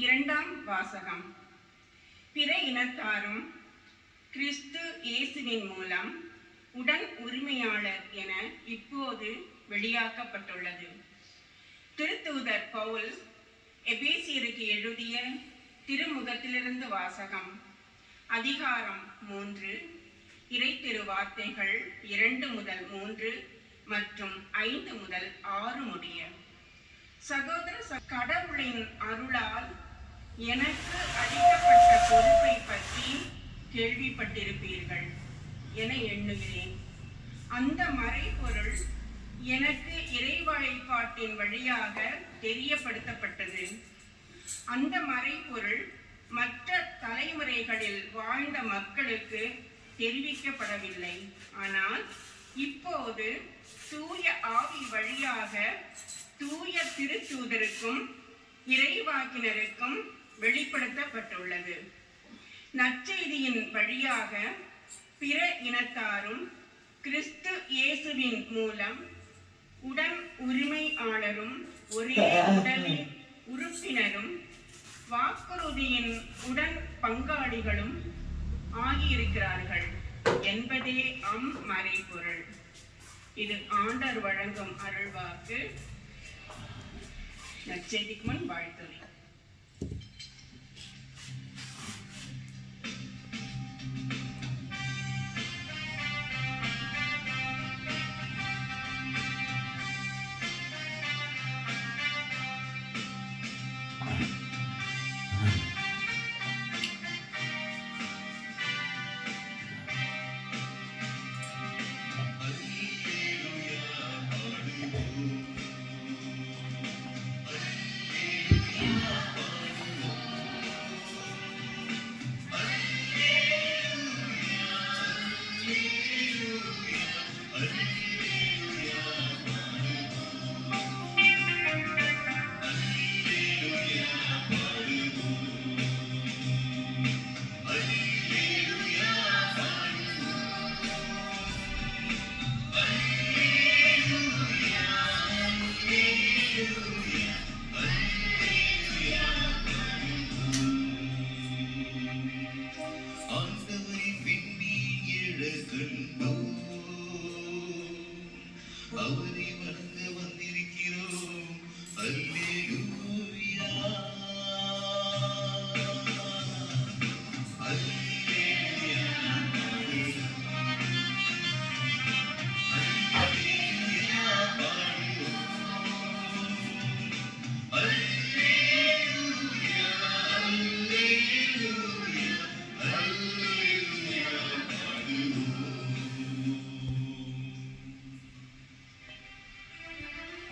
இரண்டாம் வாசகம். பிற இனத்தாரும் கிறிஸ்து இயேசுவின் மூலம் உடன் உரிமையாளர் என இப்போது வெளியாக்கப்பட்டுள்ளது. திருத்தூதர் பவுல் எபேசியருக்கு எழுதிய திருமுகத்திலிருந்து வாசகம். அதிகாரம் 3, இறைத்திரு வார்த்தைகள் 2 முதல் 3 மற்றும் 5 முதல் 6 முடிய. சகோதர கடவுளின் அருளால் எனக்கு அளிக்கப்பட்ட பொறுப்பை பற்றி கேள்விப்பட்டிருப்பீர்கள் என எண்ணுகிறேன். அந்த மறைபொருள் எனக்கு இறைவாய்ப்பாட்டின் வழியாக தெரியப்படுத்தப்பட்டது. அந்த மறைபொருள் மற்ற தலைமுறைகளில் வாழ்ந்த மக்களுக்கு தெரிவிக்கப்படவில்லை. ஆனால் இப்போது தூய ஆவி வழியாக தூய திருத்தூதருக்கும் இறைவாக்கினருக்கும் வெளிப்படுத்தப்பட்டுள்ளது. நற்செய்தியின் வழியாக பிற இனத்தாரும் கிறிஸ்து இயேசுவின் மூலம் உடன் உரிமையாளரும் ஒரே உடலின் உறுப்பினரும் வாக்குறுதியின் உடன் பங்காளிகளும் ஆகியிருக்கிறார்கள் என்பதே மறைபொருள். இது ஆண்டவர் வழங்கும் அருள்வாக்கு. நற்செய்திக்கு முன் வாழ்த்துரை.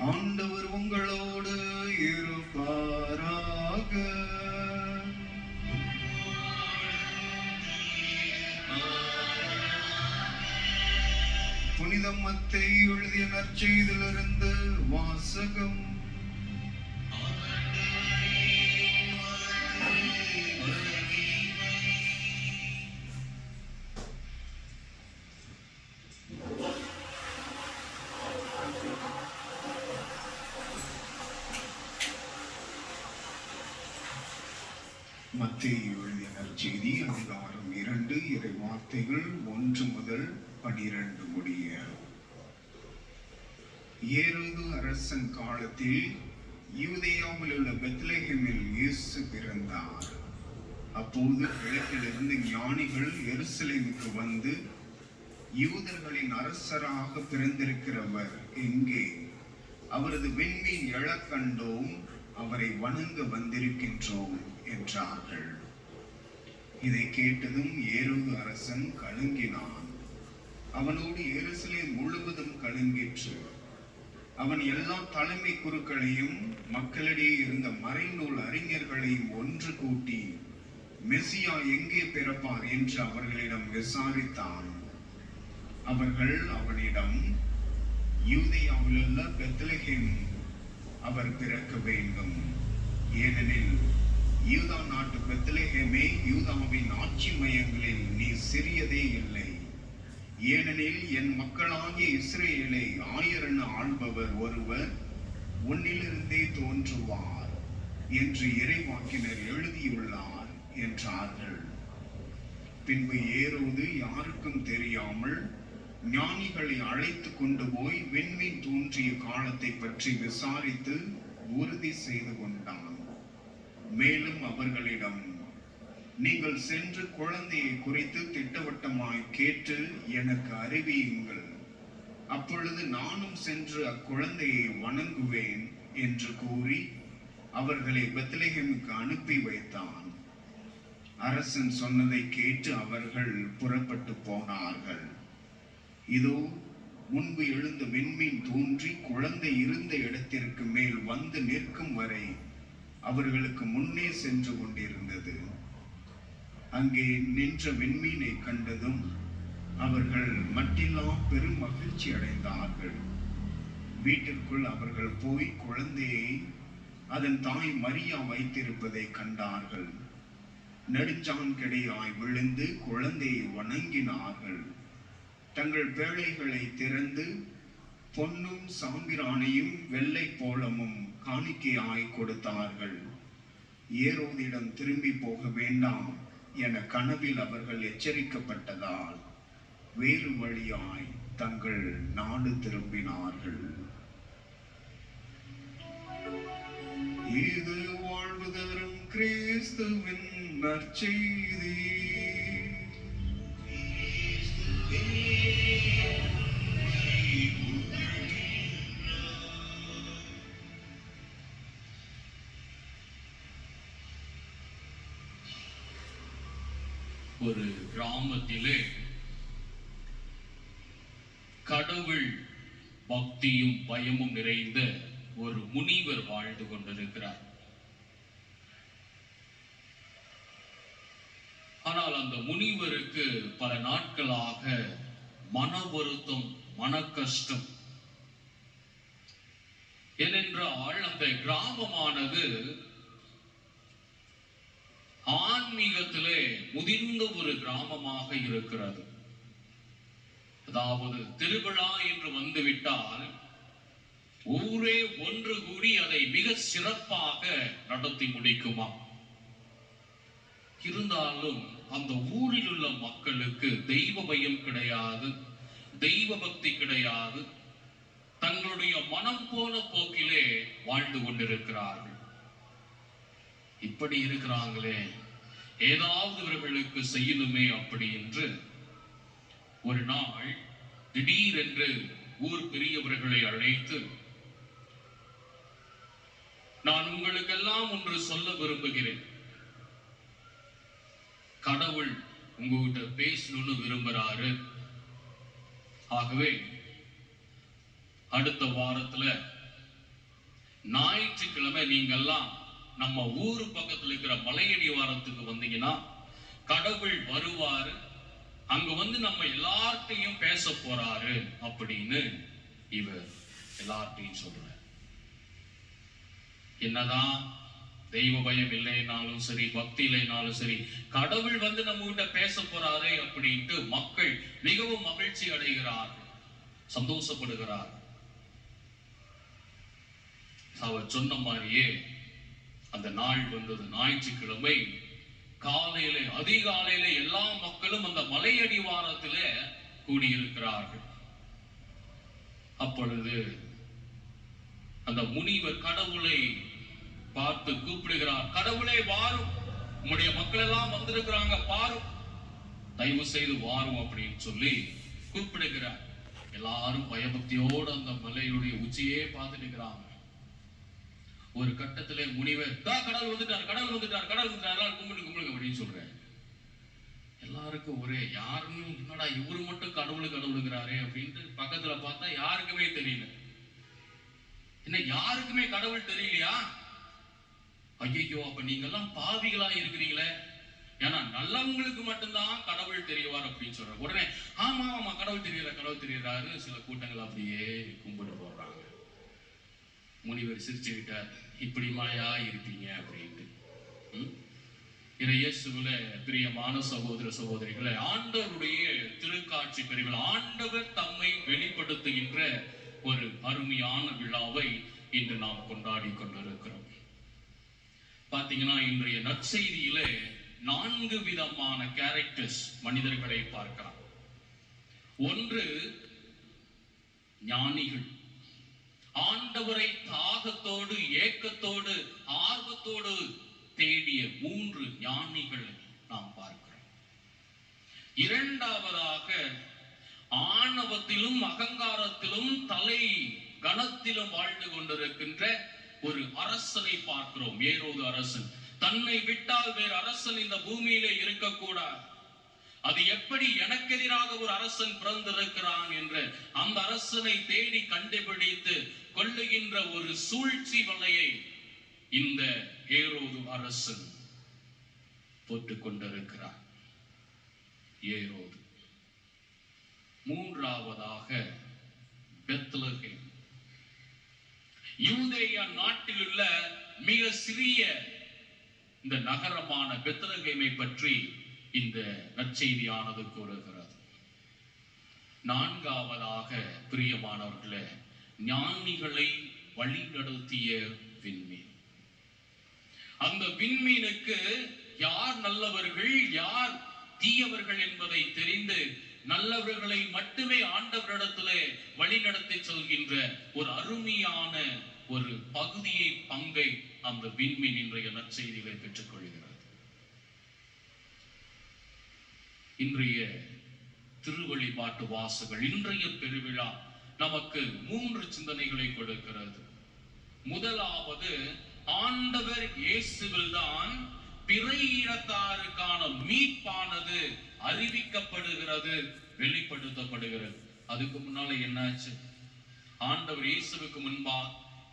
ஆண்டவர் உங்களோடு இருப்பாராக. புனித மத்தேயு எழுதிய நற்செய்தியிலிருந்து வாசகம். மத்தேயு எழுதிய நற்செய்தி அதிகாரம் 2 இறை வார்த்தைகள் 1 முதல் 12 முடிய. ஏரோது அரசன் காலத்தில் யூதேயாவில் உள்ள பெத்லகேமில் இயேசு பிறந்தார். அப்போது கிழக்கிலிருந்து ஞானிகள் எருசலேமுக்கு வந்து, யூதர்களின் அரசராக பிறந்திருக்கிறவர் எங்கே? அவரது விண்மீன் எழக் கண்டோம், அவரை வணங்க வந்திருக்கின்றோம் என்றார்கள். இதை கேட்டதும் ஏரோது அரசன் கலங்கினான். அவனோடு எருசலேம் முழுவதும் கலங்கிற்று. அவன் எல்லா தலைமை குருக்களையும் மக்களிடையே இருந்த மறைநூல் அறிஞர்களையும் ஒன்று கூட்டி மெசியா எங்கே பிறப்பார் என்று அவர்களிடம் விசாரித்தான். அவர்கள் அவனிடம், யூதேயாவில் உள்ள பெத்லகேம் அவர் பிறக்க வேண்டும். ஏனெனில் யூதா நாட்டு பெத்லகேமே யூதாவின் ஆட்சி மையங்களில் நீ சிறியதே இல்லை. ஏனெனில் என் மக்களாகிய இஸ்ரேலை 1000 ஆள்பவர் ஒருவர் உன்னிலிருந்தே தோன்றுவார். என்று இறைவாக்கினர் எழுதியுள்ளார் என்றார்கள். பின்பு ஏரோது யாருக்கும் தெரியாமல் ஞானிகளை அழைத்து கொண்டு போய் விண்மீன் தோன்றிய காலத்தை பற்றி விசாரித்து உறுதி செய்து கொண்டான். மேலும் அவர்களிடம், நீங்கள் சென்று குழந்தையை குறித்து திட்டவட்டமாய் கேட்டு எனக்கு அறிவியுங்கள். அப்பொழுது நானும் சென்று அக்குழந்தையை வணங்குவேன் என்று கூறி அவர்களை பெத்லகேமுக்கு அனுப்பி வைத்தான். அரசன் சொன்னதை கேட்டு அவர்கள் புறப்பட்டு போனார்கள். இதோ முன்பு எழுந்த விண்மீன் தோன்றி குழந்தை இருந்த இடத்திற்கு மேல் வந்து நிற்கும் வரை அவர்களுக்கு முன்னே சென்று கொண்டிருந்தது. அங்கே நின்ற விண்மீனை கண்டதும் அவர்கள் மட்டில்லா பெரும் மகிழ்ச்சி அடைந்தார்கள். வீட்டிற்குள் அவர்கள் போய் குழந்தையை அதன் தாய் மரியா வைத்திருப்பதை கண்டார்கள். நெடுஞ்சாண்கிடையாய் விழுந்து குழந்தையை வணங்கினார்கள். தங்கள் பேழைகளை திறந்து பொன்னும் சாம்பிராணியும் வெள்ளை போலமும் காணிக்கையாய் கொடுத்தார்கள். ஏரோதிடம் திரும்பி போக வேண்டாம் என கனவில் அவர்கள் எச்சரிக்கப்பட்டதால் வேறு வழியாய் தங்கள் நாடு திரும்பினார்கள். இது வாழ்வு தரும் கிறிஸ்துவின் நற்செய்தி. ஒரு கிராமத்திலே கடவுள் பக்தியும் பயமும் நிறைந்த ஒரு முனிவர் வாழ்ந்து கொண்டிருக்கிறார். ஆனால் அந்த முனிவருக்கு பல நாட்களாக மன வருத்தம், மன கஷ்டம். ஏனென்றால் அந்த கிராமமானது ஆன்மீகத்திலே முதிர்ந்த ஒரு கிராமமாக இருக்கிறது. அதாவது திருவிழா என்று வந்துவிட்டால் ஊரே ஒன்று கூடி அதை மிக சிறப்பாக நடத்தி முடிக்குமா? இருந்தாலும் அந்த ஊரில் உள்ள மக்களுக்கு தெய்வ பயம் கிடையாது, தெய்வ பக்தி கிடையாது. தங்களுடைய மனம் போன போக்கிலே வாழ்ந்து கொண்டிருக்கிறார்கள். இப்படி இருக்கிறாங்களே, ஏதாவது இவர்களுக்கு செய்யணுமே அப்படி என்று ஒரு நாள் திடீரென்று ஊர் பெரியவர்களை அழைத்து, நான் உங்களுக்கெல்லாம் ஒன்று சொல்ல விரும்புகிறேன். கடவுள் உங்ககிட்ட பேசணும்னு விரும்புறாரு. ஆகவே அடுத்த வாரத்துல ஞாயிற்றுக்கிழமை நீங்கெல்லாம் நம்ம ஊரு பக்கத்துல இருக்கிற மலையடி வாரத்துக்கு வந்தீங்கன்னா கடவுள் வருவாரு, அங்க வந்து நம்ம எல்லார்ட்டையும் பேச போறாரு அப்படின்னு இவர் எல்லார்ட்டையும் சொல்ற. என்னதான் தெய்வ பயம் இல்லைனாலும் சரி, பக்தி இல்லைனாலும் சரி, கடவுள் வந்து நம்ம கிட்ட பேச போறாரு அப்படின்ட்டு மக்கள் மிகவும் மகிழ்ச்சி அடைகிறார்கள், சந்தோஷப்படுகிறார். அவர் சொன்ன மாதிரியே அந்த நாள் வந்தது. ஞாயிற்றுக்கிழமை காலையில அதிகாலையில எல்லா மக்களும் அந்த மலையடிவாரத்திலே கூடியிருக்கிறார்கள். அப்பொழுது அந்த முனிவர் கடவுளை பார்த்து கூப்பிடுகிறார். கடவுளே வாரும், உங்களுடைய மக்கள் எல்லாம் வந்திருக்கிறாங்க, பாரும், தயவு செய்து வாரும் அப்படின்னு சொல்லி கூப்பிடுகிறார். எல்லாரும் பயபக்தியோடு அந்த மலையுடைய உச்சியே பார்த்துட்டு இருக்கிறாங்க. ஒரு கட்டத்திலே முனிவர், கடவுள் வந்துட்டார், கடவுள் வந்துட்டார், கடவுள் வந்துட்டார், கும்பிடுங்க அப்படின்னு சொல்றேன். எல்லாருக்கும் ஒரே, யாருமே என்னடா இவரு மட்டும் கடவுளுங்கிறாரே அப்படின்ட்டு பக்கத்துல பார்த்தா யாருக்குமே தெரியல. என்ன யாருக்குமே கடவுள் தெரியலையா? ஐயோ, அப்ப நீங்க எல்லாம் பாவிகளா இருக்கிறீங்களே, ஏன்னா நல்லவங்களுக்கு மட்டும்தான் கடவுள் தெரியவார் அப்படின்னு சொல்ற. உடனே ஆமா ஆமா கடவுள் தெரியறாரு. சில கூட்டங்கள் அப்படியே கும்பிட்டு போடுறாங்க. முனிவர் சிரிச்சுக்கிட்டார், இப்படி மாயா இருப்பீங்க அப்படின்ட்டு. இயேசுவிலே பிரியமான சகோதர சகோதரிகளை, ஆண்டவருடைய திருக்காட்சி பெருவிழா, ஆண்டவர் தம்மை வெளிப்படுத்துகின்ற ஒரு அருமையான விழாவை இன்று நாம் கொண்டாடி கொண்டிருக்கிறோம். பாத்தீங்கன்னா இன்றைய நற்செய்தியிலே 4 விதமான கேரக்டர்ஸ் மனிதர்களை பார்க்கலாம். ஒன்று ஞானிகள், ஆண்டவரை தாகத்தோடு ஏக்கத்தோடு ஆர்வத்தோடு தேடிய 3 ஞானிகளை நாம் பார்க்கிறோம். இரண்டாவதாக ஆணவத்திலும் அகங்காரத்திலும் தலை கணத்திலும் வாழ்ந்து கொண்டிருக்கின்ற ஒரு அரசனை பார்க்கிறோம். ஏரோது அரசன். தன்னை விட்டால் வேறு அரசன் இந்த பூமியிலே இருக்கக்கூடாது. அது எப்படி எனக்கு எதிராக ஒரு அரசன் பிறந்திருக்கிறான் என்று அந்த அரசனை தேடி கண்டுபிடித்து கொள்ளுகின்ற ஒரு சூழ்ச்சி வலையை இந்த ஏரோது அரசன் போட்டுக் கொண்டிருக்கிறார். ஏரோது. மூன்றாவதாக பெத்லகேம், யூதேயா நாட்டில் உள்ள மிக சிறிய இந்த நகரமான பெத்லகேமை பற்றி இந்த நற்செய்தியானது கூறுகிறது. நான்காவதாக பிரியமானவர்களே, ஞானிகளை வழிநடத்திய விண்மீன். அந்த விண்மீனுக்கு யார் நல்லவர்கள் யார் தீயவர்கள் என்பதை தெரிந்து நல்லவர்களை மட்டுமே ஆண்டவரிடத்திலே வழிநடத்தி செல்கின்ற ஒரு அருமையான ஒரு பகுதியை பங்கை அந்த விண்மீன் இன்றைய நற்செய்திகளை பெற்றுக் கொள்கிறது. இன்றைய திருவழிபாட்டு வாசகங்கள், இன்றைய பெருவிழா நமக்கு 3 சிந்தனைகளை கொடுக்கிறது. முதலாவது, ஆண்டவர் இயேசுவில் தான் பிற இனத்தாருக்கான மீட்பானது அறிவிக்கப்படுகிறது, வெளிப்படுத்தப்படுகிறது. அதுக்கு முன்னால என்னாச்சு? ஆண்டவர் இயேசுவுக்கு முன்பா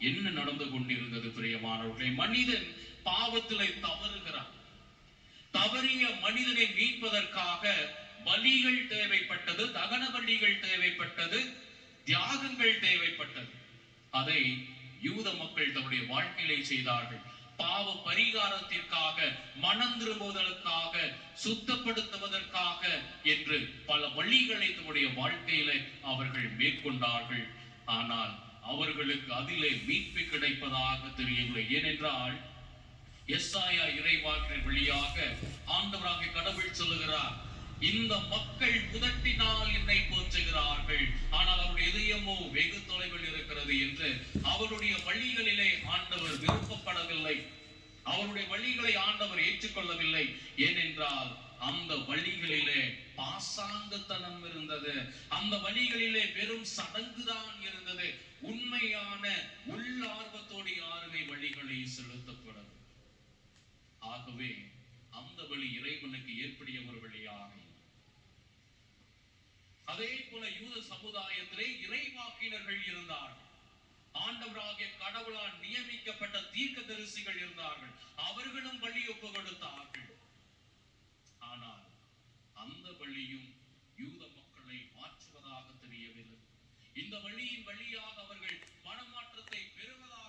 என்ன நடந்து கொண்டிருந்தது பிரியமானவர்களே? மனிதன் பாவத்திலே தவறுகிறான். தவறிய மனிதனை மீட்பதற்காக பலிகள் தேவைப்பட்டது, தகன பலிகள் தேவைப்பட்டது, தியாகங்கள் தேவைப்பட்டது. அதை யூத மக்கள் தன்னுடைய வாழ்க்கையிலே செய்தார்கள். பாவ பரிகாரத்திற்காக, மனம் திரும்புவதற்காக, சுத்தப்படுத்துவதற்காக என்று பல வழிகளை தன்னுடைய வாழ்க்கையிலே அவர்கள் மேற்கொண்டார்கள். ஆனால் அவர்களுக்கு அதிலே மீட்பு கிடைப்பதாக தெரியவில்லை. ஏனென்றால் எஸ்ஐயா இறைவாக்கின் வழியாக ஆண்டவராகிய கடவுள் சொல்லுகிறார், இந்த மக்கள் உதட்டினால் என்னை போற்றுகிறார்கள், ஆனால் அவருடைய இதயமோ வெகு தொலைவில் இருக்கிறது என்று அவருடைய வழிகளிலே ஆண்டவர் விருப்பப்படவில்லை. அவருடைய வழிகளை ஆண்டவர் ஏற்றுக்கொள்ளவில்லை. ஏனென்றால் அந்த வழிகளிலே பாசாங்கத்தனம் இருந்தது, அந்த வழிகளிலே வெறும் சடங்குதான் இருந்தது. உண்மையான உள்ளார்வத்தோடு யாருமே வழிகளை செலுத்தப்படும். ஆகவே அந்த வழி இறைவனுக்கு ஏற்படிய ஒரு வழியாக. அதே போல யூத சமுதாயத்திலே இறைவாக்கினர்கள் இருந்தார்கள். ஆண்டவராகிய கடவுளால் நியமிக்கப்பட்ட தீர்க்கதரிசிகள் இருந்தார்கள். அவர்களும் வழி ஒப்பு கொடுத்தார்கள். ஆனால் அந்த வழியும் யூத மக்களை மாற்றுவதாக தெரியவில்லை. இந்த வழியின் வழியாக அவர்கள் மனமாற்றத்தை பெறுவதாக